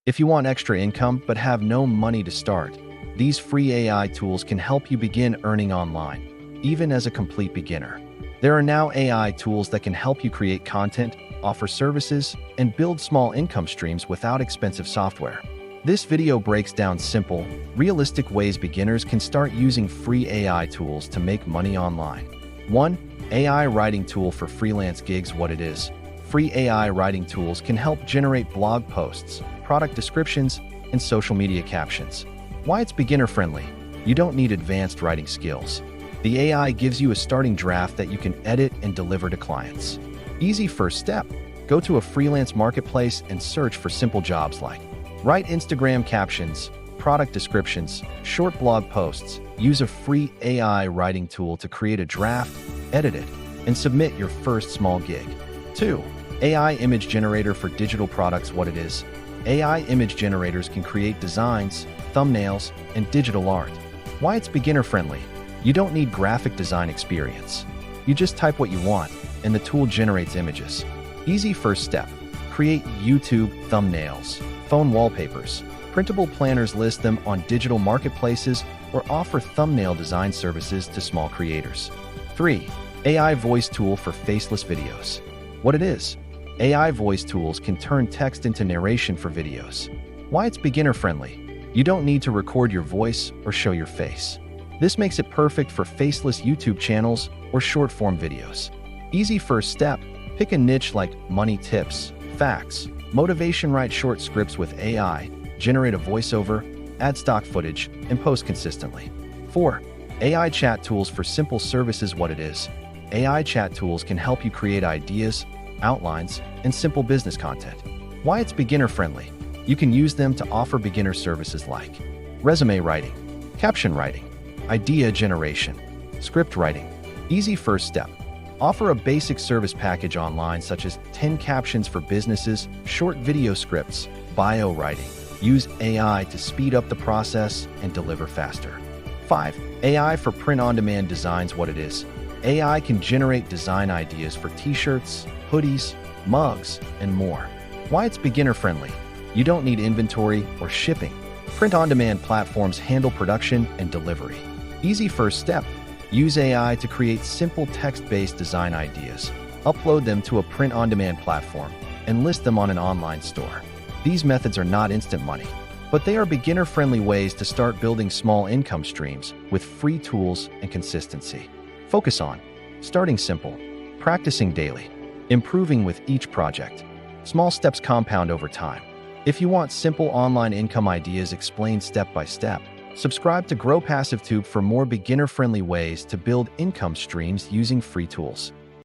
If you want extra income but have no money to start, these free AI tools can help you begin earning online, even as a complete beginner. There are now AI tools that can help you create content, offer services, and build small income streams without expensive software. This video breaks down simple, realistic ways beginners can start using free AI tools to make money online. 1. AI writing tool for freelance gigs. What it is. Free AI writing tools can help generate blog posts, product descriptions, and social media captions. Why it's beginner-friendly. You don't need advanced writing skills. The AI gives you a starting draft that you can edit and deliver to clients. Easy first step. Go to a freelance marketplace and search for simple jobs like write Instagram captions, product descriptions, short blog posts. Use a free AI writing tool to create a draft, edit it, and submit your first small gig. 2. AI image generator for digital products. What it is. AI image generators can create designs, thumbnails, and digital art. Why it's beginner-friendly. You don't need graphic design experience. You just type what you want, and the tool generates images. Easy first step. Create YouTube thumbnails, phone wallpapers, printable planners. List them on digital marketplaces or offer thumbnail design services to small creators. 3. AI voice tool for faceless videos. What it is. AI voice tools can turn text into narration for videos. Why it's beginner-friendly. You don't need to record your voice or show your face. This makes it perfect for faceless YouTube channels or short-form videos. Easy first step. Pick a niche like money tips, facts, motivation. Write short scripts with AI, generate a voiceover, add stock footage, and post consistently. 4. AI chat tools for simple services. What it is. AI chat tools can help you create ideas, outlines, and simple business content. Why it's beginner-friendly. You can use them to offer beginner services like resume writing, caption writing, idea generation, script writing. Easy first step. Offer a basic service package online such as 10 captions for businesses, short video scripts, bio writing. Use AI to speed up the process and deliver faster. 5. AI for print-on-demand designs. What it is. AI can generate design ideas for t-shirts, hoodies, mugs, and more. Why it's beginner-friendly. You don't need inventory or shipping. Print-on-demand platforms handle production and delivery. Easy first step. Use AI to create simple text-based design ideas. Upload them to a print-on-demand platform and list them on an online store. These methods are not instant money, but they are beginner-friendly ways to start building small income streams with free tools and consistency. Focus on starting simple, practicing daily, improving with each project. Small steps compound over time. If you want simple online income ideas explained step by step, subscribe to Grow Passive Tube for more beginner-friendly ways to build income streams using free tools.